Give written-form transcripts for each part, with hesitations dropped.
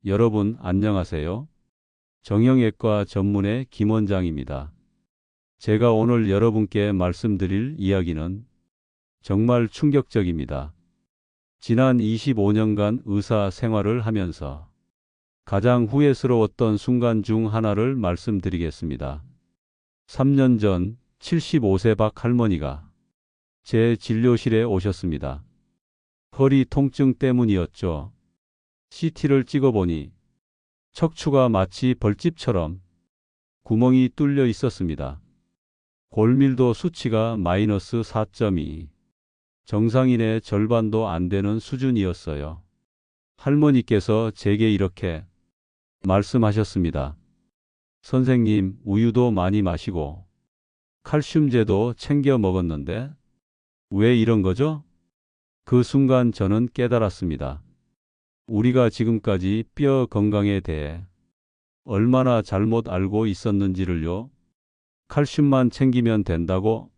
여러분 안녕하세요. 정형외과 전문의 김 원장입니다. 제가 오늘 여러분께 말씀드릴 이야기는 정말 충격적입니다. 지난 25년간 의사 생활을 하면서 가장 후회스러웠던 순간 중 하나를 말씀드리겠습니다. 3년 전 75세 박 할머니가 제 진료실에 오셨습니다. 허리 통증 때문이었죠. CT를 찍어보니 척추가 마치 벌집처럼 구멍이 뚫려 있었습니다. 골밀도 수치가 마이너스 4.2, 정상인의 절반도 안 되는 수준이었어요. 할머니께서 제게 이렇게 말씀하셨습니다. 선생님, 우유도 많이 마시고 칼슘제도 챙겨 먹었는데 왜 이런 거죠? 그 순간 저는 깨달았습니다. 우리가 지금까지 뼈 건강에 대해 얼마나 잘못 알고 있었는지를요. 칼슘만 챙기면 된다고?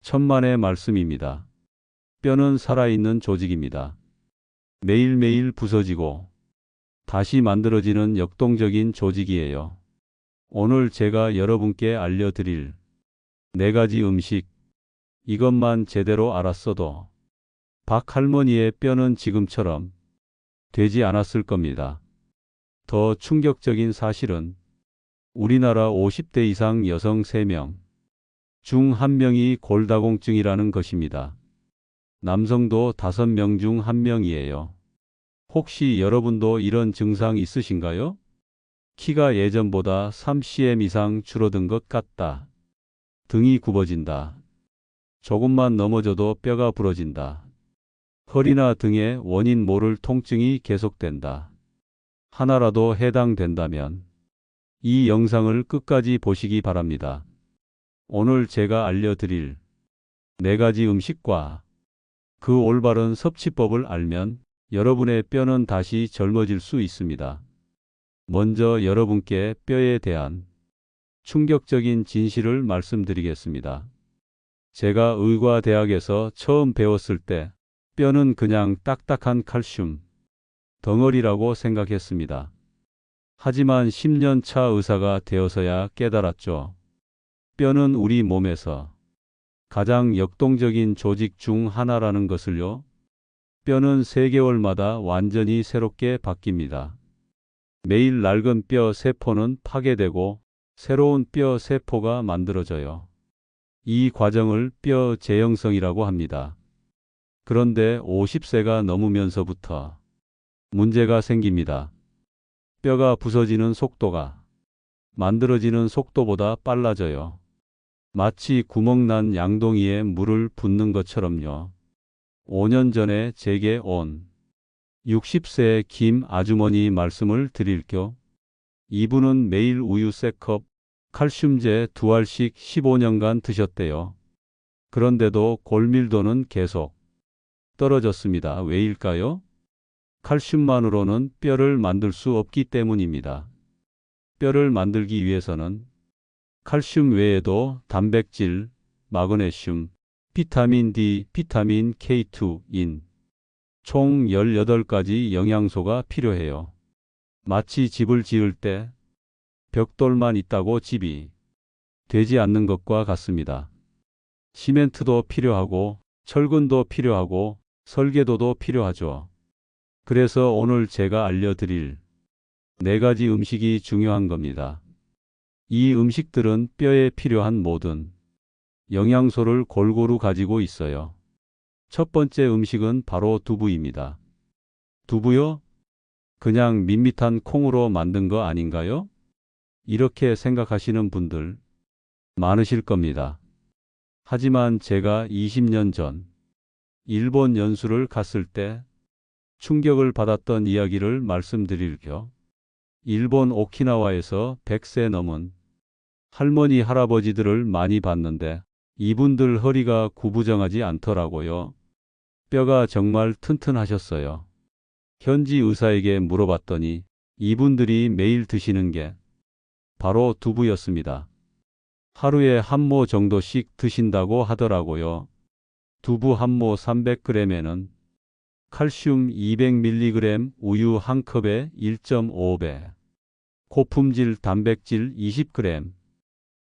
천만의 말씀입니다. 뼈는 살아있는 조직입니다. 매일매일 부서지고 다시 만들어지는 역동적인 조직이에요. 오늘 제가 여러분께 알려드릴 4가지 음식, 이것만 제대로 알았어도 박 할머니의 뼈는 지금처럼 되지 않았을 겁니다. 더 충격적인 사실은 우리나라 50대 이상 여성 3명 중 1명이 골다공증이라는 것입니다. 남성도 5명 중 1명이에요. 혹시 여러분도 이런 증상 있으신가요? 키가 예전보다 3cm 이상 줄어든 것 같다. 등이 굽어진다. 조금만 넘어져도 뼈가 부러진다. 허리나 등에 원인 모를 통증이 계속된다. 하나라도 해당된다면 이 영상을 끝까지 보시기 바랍니다. 오늘 제가 알려드릴 4가지 음식과 그 올바른 섭취법을 알면 여러분의 뼈는 다시 젊어질 수 있습니다. 먼저 여러분께 뼈에 대한 충격적인 진실을 말씀드리겠습니다. 제가 의과대학에서 처음 배웠을 때 뼈는 그냥 딱딱한 칼슘 덩어리라고 생각했습니다. 하지만 10년 차 의사가 되어서야 깨달았죠. 뼈는 우리 몸에서 가장 역동적인 조직 중 하나라는 것을요. 뼈는 3개월마다 완전히 새롭게 바뀝니다. 매일 낡은 뼈 세포는 파괴되고 새로운 뼈 세포가 만들어져요. 이 과정을 뼈 재형성이라고 합니다. 그런데 50세가 넘으면서부터 문제가 생깁니다. 뼈가 부서지는 속도가 만들어지는 속도보다 빨라져요. 마치 구멍난 양동이에 물을 붓는 것처럼요. 5년 전에 제게 온 60세 김 아주머니 말씀을 드릴게요. 이분은 매일 우유 3컵, 칼슘제 2알씩 15년간 드셨대요. 그런데도 골밀도는 계속 떨어졌습니다. 왜일까요? 칼슘만으로는 뼈를 만들 수 없기 때문입니다. 뼈를 만들기 위해서는 칼슘 외에도 단백질, 마그네슘, 비타민 D, 비타민 K2인 총 18가지 영양소가 필요해요. 마치 집을 지을 때 벽돌만 있다고 집이 되지 않는 것과 같습니다. 시멘트도 필요하고 철근도 필요하고 설계도도 필요하죠. 그래서 오늘 제가 알려드릴 4가지 음식이 중요한 겁니다. 이 음식들은 뼈에 필요한 모든 영양소를 골고루 가지고 있어요. 첫 번째 음식은 바로 두부입니다. 두부요? 그냥 밋밋한 콩으로 만든 거 아닌가요? 이렇게 생각하시는 분들 많으실 겁니다. 하지만 제가 20년 전 일본 연수를 갔을 때 충격을 받았던 이야기를 말씀드릴게요. 일본 오키나와에서 100세 넘은 할머니 할아버지들을 많이 봤는데 이분들 허리가 구부정하지 않더라고요. 뼈가 정말 튼튼하셨어요. 현지 의사에게 물어봤더니 이분들이 매일 드시는 게 바로 두부였습니다. 하루에 한 모 정도씩 드신다고 하더라고요. 두부 한 모 300g에는 칼슘 200mg 우유 1컵에 1.5배, 고품질 단백질 20g,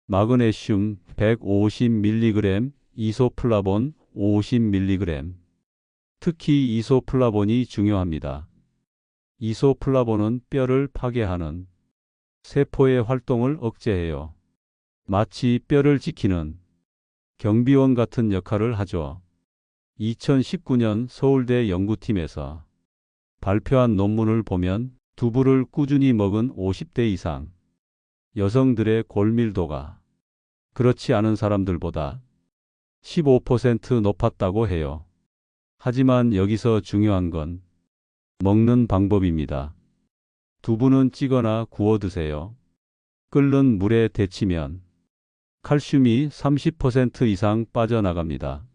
마그네슘 150mg, 이소플라본 50mg. 특히 이소플라본이 중요합니다. 이소플라본은 뼈를 파괴하는 세포의 활동을 억제해요. 마치 뼈를 지키는 경비원 같은 역할을 하죠. 2019년 서울대 연구팀에서 발표한 논문을 보면 두부를 꾸준히 먹은 50대 이상 여성들의 골밀도가 그렇지 않은 사람들보다 15% 높았다고 해요. 하지만 여기서 중요한 건 먹는 방법입니다. 두부는 찌거나 구워 드세요. 끓는 물에 데치면 칼슘이 30% 이상 빠져나갑니다.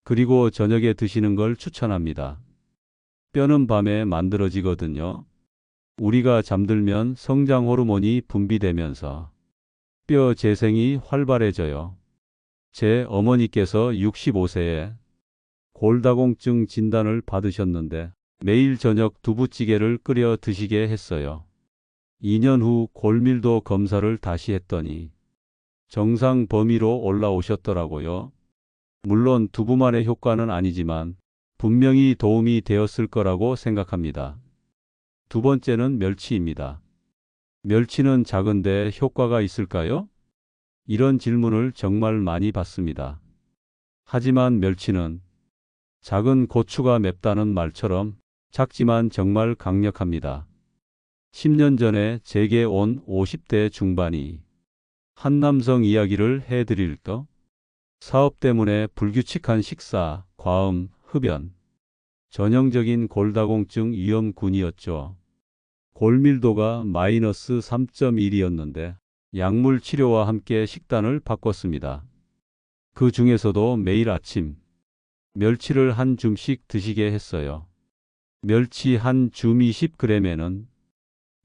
그리고 저녁에 드시는 걸 추천합니다. 뼈는 밤에 만들어지거든요. 우리가 잠들면 성장 호르몬이 분비되면서 뼈 재생이 활발해져요. 제 어머니께서 65세에 골다공증 진단을 받으셨는데 매일 저녁 두부찌개를 끓여 드시게 했어요. 2년 후 골밀도 검사를 다시 했더니 정상 범위로 올라오셨더라고요. 물론 두부만의 효과는 아니지만 분명히 도움이 되었을 거라고 생각합니다. 두 번째는 멸치입니다. 멸치는 작은데 효과가 있을까요? 이런 질문을 정말 많이 받습니다. 하지만 멸치는 작은 고추가 맵다는 말처럼 작지만 정말 강력합니다. 10년 전에 제게 온 50대 중반이 한 남성 이야기를 해드릴까? 사업 때문에 불규칙한 식사, 과음, 흡연, 전형적인 골다공증 위험군이었죠. 골밀도가 마이너스 3.1이었는데 약물 치료와 함께 식단을 바꿨습니다. 그 중에서도 매일 아침 멸치를 한 줌씩 드시게 했어요. 멸치 한 줌 20g에는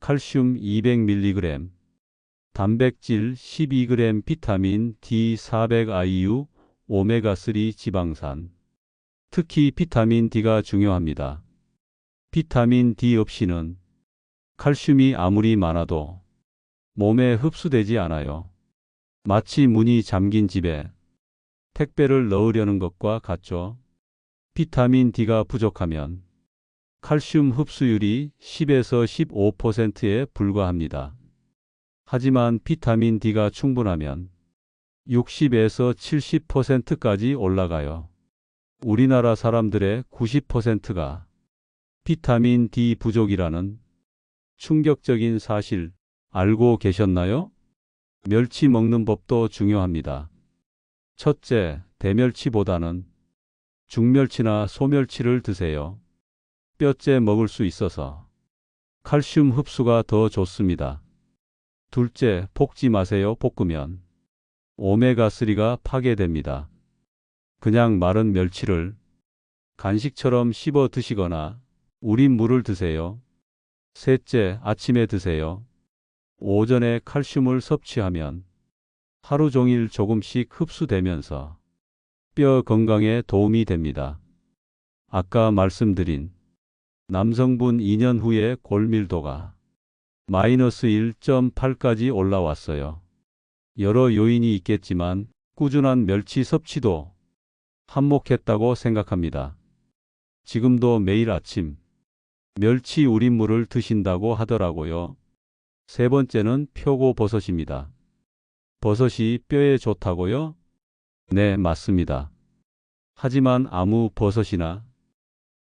칼슘 200mg, 단백질 12g, 비타민 D 400IU, 오메가3 지방산. 특히 비타민 D가 중요합니다. 비타민 D 없이는 칼슘이 아무리 많아도 몸에 흡수되지 않아요. 마치 문이 잠긴 집에 택배를 넣으려는 것과 같죠. 비타민 D가 부족하면 칼슘 흡수율이 10에서 15%에 불과합니다. 하지만 비타민 D가 충분하면 60에서 70%까지 올라가요. 우리나라 사람들의 90%가 비타민 D 부족이라는 충격적인 사실 알고 계셨나요? 멸치 먹는 법도 중요합니다. 첫째, 대멸치보다는 중멸치나 소멸치를 드세요. 뼈째 먹을 수 있어서 칼슘 흡수가 더 좋습니다. 둘째, 볶지 마세요. 볶으면 오메가3가 파괴됩니다. 그냥 마른 멸치를 간식처럼 씹어 드시거나 우린 물을 드세요. 셋째, 아침에 드세요. 오전에 칼슘을 섭취하면 하루 종일 조금씩 흡수되면서 뼈 건강에 도움이 됩니다. 아까 말씀드린 남성분 2년 후에 골밀도가 마이너스 1.8까지 올라왔어요. 여러 요인이 있겠지만 꾸준한 멸치 섭취도 한몫했다고 생각합니다. 지금도 매일 아침 멸치 우린물을 드신다고 하더라고요. 세 번째는 표고버섯입니다. 버섯이 뼈에 좋다고요? 네, 맞습니다. 하지만 아무 버섯이나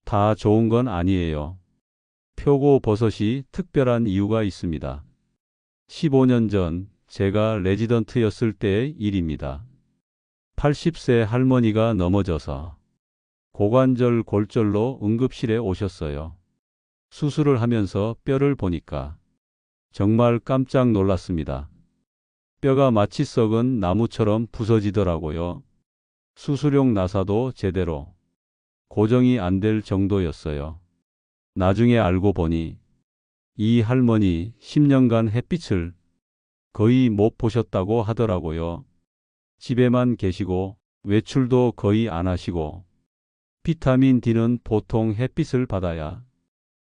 다 좋은 건 아니에요. 표고버섯이 특별한 이유가 있습니다. 15년 전 제가 레지던트였을 때의 일입니다. 80세 할머니가 넘어져서 고관절 골절로 응급실에 오셨어요. 수술을 하면서 뼈를 보니까 정말 깜짝 놀랐습니다. 뼈가 마치 썩은 나무처럼 부서지더라고요. 수술용 나사도 제대로 고정이 안 될 정도였어요. 나중에 알고 보니 이 할머니 10년간 햇빛을 거의 못 보셨다고 하더라고요. 집에만 계시고 외출도 거의 안 하시고 비타민 D는 보통 햇빛을 받아야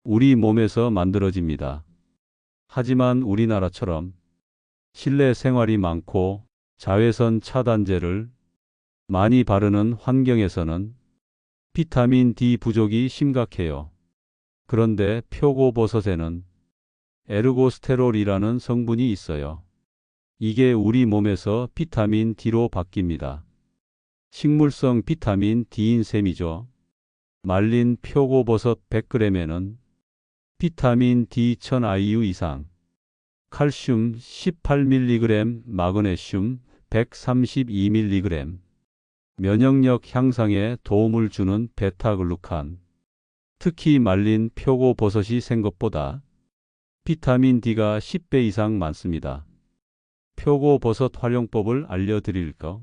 우리 몸에서 만들어집니다. 하지만 우리나라처럼 실내 생활이 많고 자외선 차단제를 많이 바르는 환경에서는 비타민 D 부족이 심각해요. 그런데 표고버섯에는 에르고스테롤이라는 성분이 있어요. 이게 우리 몸에서 비타민 D로 바뀝니다. 식물성 비타민 D인 셈이죠. 말린 표고버섯 100g에는 비타민 D 1000 IU 이상, 칼슘 18mg, 마그네슘 132mg, 면역력 향상에 도움을 주는 베타글루칸, 특히 말린 표고버섯이 생것보다 비타민 D가 10배 이상 많습니다. 표고버섯 활용법을 알려드릴까?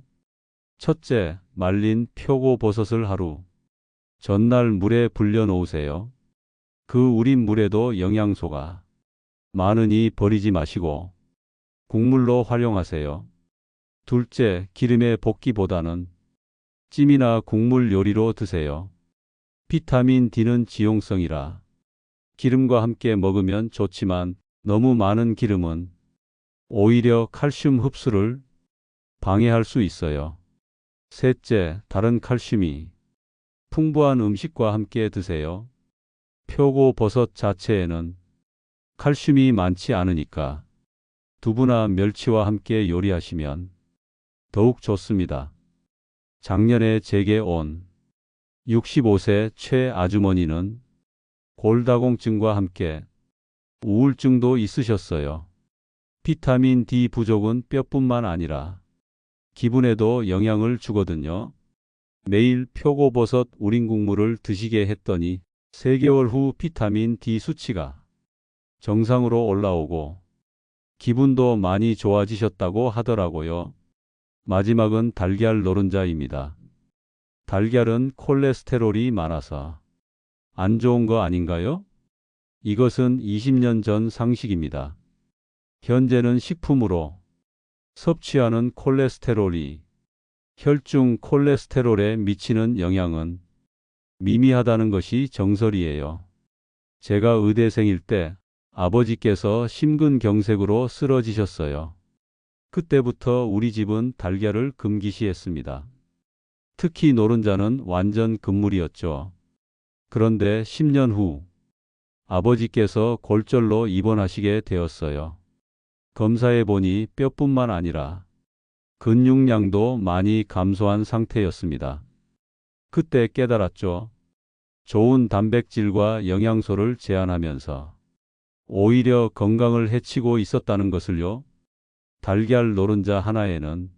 첫째, 말린 표고버섯을 하루 전날 물에 불려 놓으세요. 그 우린 물에도 영양소가 많으니 버리지 마시고 국물로 활용하세요. 둘째, 기름에 볶기보다는 찜이나 국물 요리로 드세요. 비타민 D는 지용성이라 기름과 함께 먹으면 좋지만 너무 많은 기름은 오히려 칼슘 흡수를 방해할 수 있어요. 셋째, 다른 칼슘이 풍부한 음식과 함께 드세요. 표고버섯 자체에는 칼슘이 많지 않으니까 두부나 멸치와 함께 요리하시면 더욱 좋습니다. 작년에 제게 온 65세 최 아주머니는 골다공증과 함께 우울증도 있으셨어요. 비타민 D 부족은 뼈뿐만 아니라 기분에도 영향을 주거든요. 매일 표고버섯 우린 국물을 드시게 했더니 3개월 후 비타민 D 수치가 정상으로 올라오고 기분도 많이 좋아지셨다고 하더라고요. 마지막은 달걀 노른자입니다. 달걀은 콜레스테롤이 많아서 안 좋은 거 아닌가요? 이것은 20년 전 상식입니다. 현재는 식품으로 섭취하는 콜레스테롤이 혈중 콜레스테롤에 미치는 영향은 미미하다는 것이 정설이에요. 제가 의대생일 때 아버지께서 심근경색으로 쓰러지셨어요. 그때부터 우리 집은 달걀을 금기시했습니다. 특히 노른자는 완전 금물이었죠. 그런데 10년 후 아버지께서 골절로 입원하시게 되었어요. 검사해 보니 뼈뿐만 아니라 근육량도 많이 감소한 상태였습니다. 그때 깨달았죠. 좋은 단백질과 영양소를 제한하면서 오히려 건강을 해치고 있었다는 것을요. 달걀 노른자 하나에는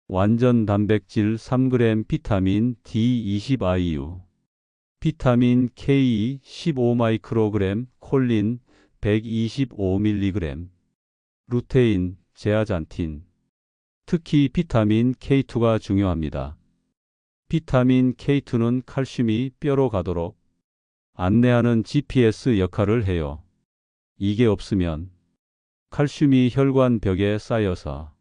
완전 단백질 3g, 비타민 D 20 IU, 비타민 K 15마이크로그램, 콜린 125mg, 루테인, 제아잔틴, 특히 비타민 K2가 중요합니다. 비타민 K2는 칼슘이 뼈로 가도록 안내하는 GPS 역할을 해요. 이게 없으면 칼슘이 혈관벽에 쌓여서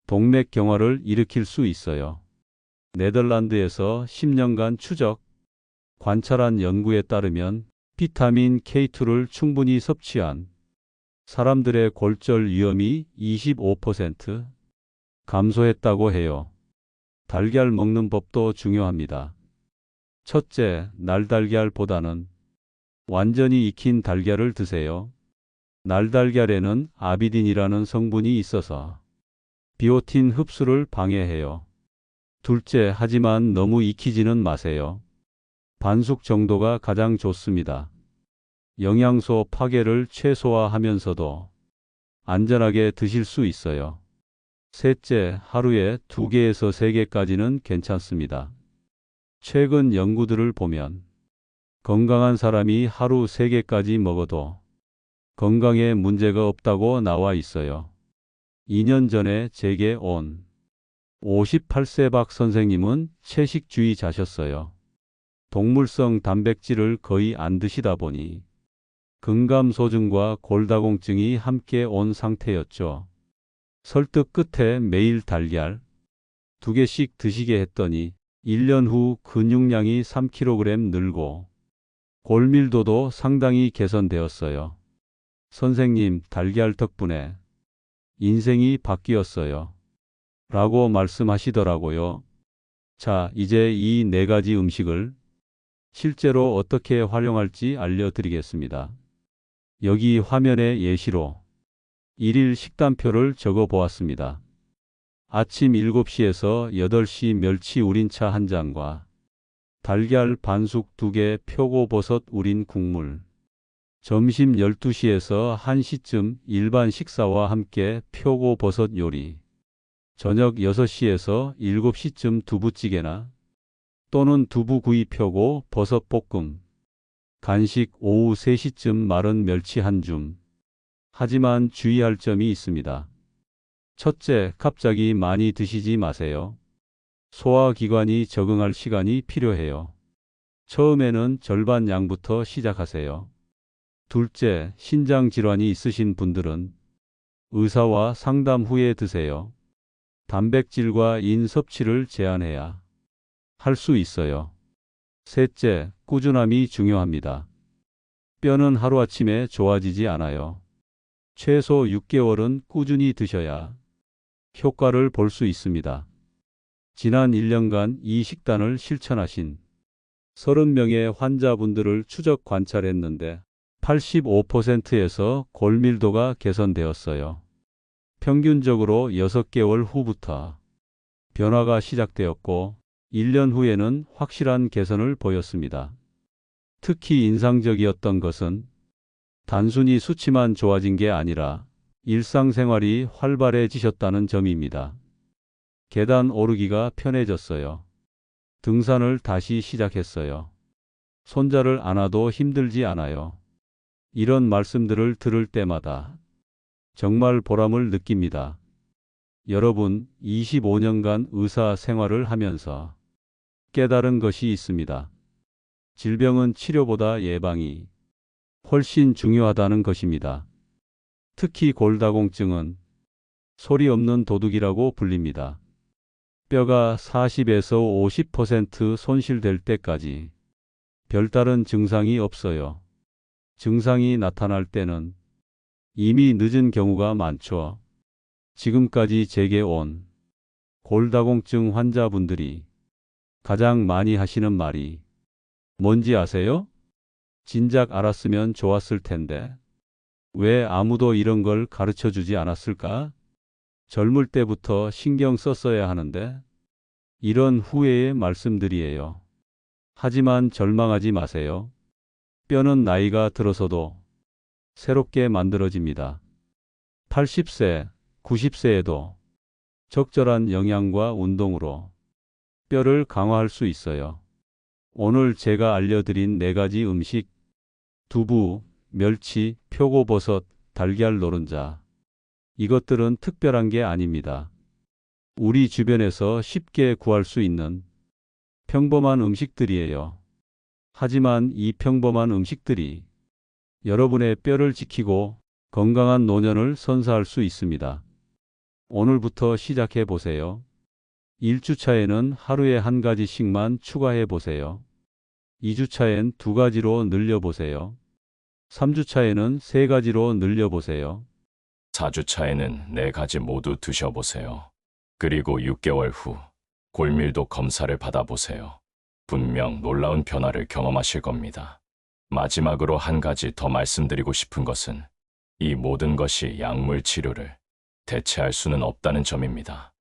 동맥경화를 일으킬 수 있어요. 네덜란드에서 10년간 추적, 관찰한 연구에 따르면 비타민 K2를 충분히 섭취한 사람들의 골절 위험이 25% 감소했다고 해요. 달걀 먹는 법도 중요합니다. 첫째, 날달걀보다는 완전히 익힌 달걀을 드세요. 날달걀에는 아비딘이라는 성분이 있어서 비오틴 흡수를 방해해요. 둘째, 하지만 너무 익히지는 마세요. 반숙 정도가 가장 좋습니다. 영양소 파괴를 최소화하면서도 안전하게 드실 수 있어요. 셋째, 하루에 2개에서 3개까지는 괜찮습니다. 최근 연구들을 보면 건강한 사람이 하루 3개까지 먹어도 건강에 문제가 없다고 나와 있어요. 2년 전에 제게 온 58세 박 선생님은 채식주의자셨어요. 동물성 단백질을 거의 안 드시다 보니 근감소증과 골다공증이 함께 온 상태였죠. 설득 끝에 매일 달걀 2개씩 드시게 했더니 1년 후 근육량이 3kg 늘고 골밀도도 상당히 개선되었어요. 선생님, 달걀 덕분에 인생이 바뀌었어요. 라고 말씀하시더라고요. 자, 이제 이 네 가지 음식을 실제로 어떻게 활용할지 알려드리겠습니다. 여기 화면에 예시로 일일 식단표를 적어 보았습니다. 아침 7시에서 8시 멸치 우린차 1잔과 달걀 반숙 2개 표고버섯 우린 국물. 점심 12시에서 1시쯤 일반 식사와 함께 표고버섯 요리. 저녁 6시에서 7시쯤 두부찌개나 또는 두부구이 표고 버섯 볶음. 간식 오후 3시쯤 마른 멸치 한 줌. 하지만 주의할 점이 있습니다. 첫째, 갑자기 많이 드시지 마세요. 소화기관이 적응할 시간이 필요해요. 처음에는 절반 양부터 시작하세요. 둘째, 신장 질환이 있으신 분들은 의사와 상담 후에 드세요. 단백질과 인 섭취를 제한해야 할 수 있어요. 셋째, 꾸준함이 중요합니다. 뼈는 하루아침에 좋아지지 않아요. 최소 6개월은 꾸준히 드셔야 효과를 볼 수 있습니다. 지난 1년간 이 식단을 실천하신 30명의 환자분들을 추적 관찰했는데 85%에서 골밀도가 개선되었어요. 평균적으로 6개월 후부터 변화가 시작되었고 1년 후에는 확실한 개선을 보였습니다. 특히 인상적이었던 것은 단순히 수치만 좋아진 게 아니라 일상생활이 활발해지셨다는 점입니다. 계단 오르기가 편해졌어요. 등산을 다시 시작했어요. 손자를 안아도 힘들지 않아요. 이런 말씀들을 들을 때마다 정말 보람을 느낍니다. 여러분, 25년간 의사 생활을 하면서 깨달은 것이 있습니다. 질병은 치료보다 예방이 훨씬 중요하다는 것입니다. 특히 골다공증은 소리 없는 도둑이라고 불립니다. 뼈가 40에서 50% 손실될 때까지 별다른 증상이 없어요. 증상이 나타날 때는 이미 늦은 경우가 많죠. 지금까지 제게 온 골다공증 환자분들이 가장 많이 하시는 말이 뭔지 아세요? 진작 알았으면 좋았을 텐데 왜 아무도 이런 걸 가르쳐 주지 않았을까? 젊을 때부터 신경 썼어야 하는데 이런 후회의 말씀들이에요. 하지만 절망하지 마세요. 뼈는 나이가 들어서도 새롭게 만들어집니다. 80세, 90세에도 적절한 영양과 운동으로 뼈를 강화할 수 있어요. 오늘 제가 알려드린 4가지 음식, 두부, 멸치, 표고버섯, 달걀 노른자. 이것들은 특별한 게 아닙니다. 우리 주변에서 쉽게 구할 수 있는 평범한 음식들이에요. 하지만 이 평범한 음식들이 여러분의 뼈를 지키고 건강한 노년을 선사할 수 있습니다. 오늘부터 시작해 보세요. 1주차에는 하루에 1가지씩만 추가해 보세요. 2주차엔 2가지로 늘려보세요. 3주차에는 3가지로 늘려보세요. 4주차에는 4가지 모두 드셔보세요. 그리고 6개월 후 골밀도 검사를 받아보세요. 분명 놀라운 변화를 경험하실 겁니다. 마지막으로 한 가지 더 말씀드리고 싶은 것은 이 모든 것이 약물 치료를 대체할 수는 없다는 점입니다.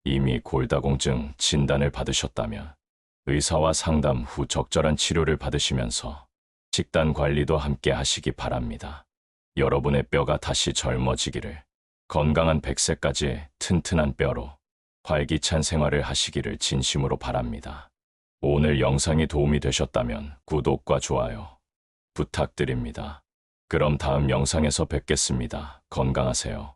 이미 골다공증 진단을 받으셨다면 의사와 상담 후 적절한 치료를 받으시면서 식단 관리도 함께 하시기 바랍니다. 여러분의 뼈가 다시 젊어지기를, 건강한 100세까지의 튼튼한 뼈로 활기찬 생활을 하시기를 진심으로 바랍니다. 오늘 영상이 도움이 되셨다면 구독과 좋아요 부탁드립니다. 그럼 다음 영상에서 뵙겠습니다. 건강하세요.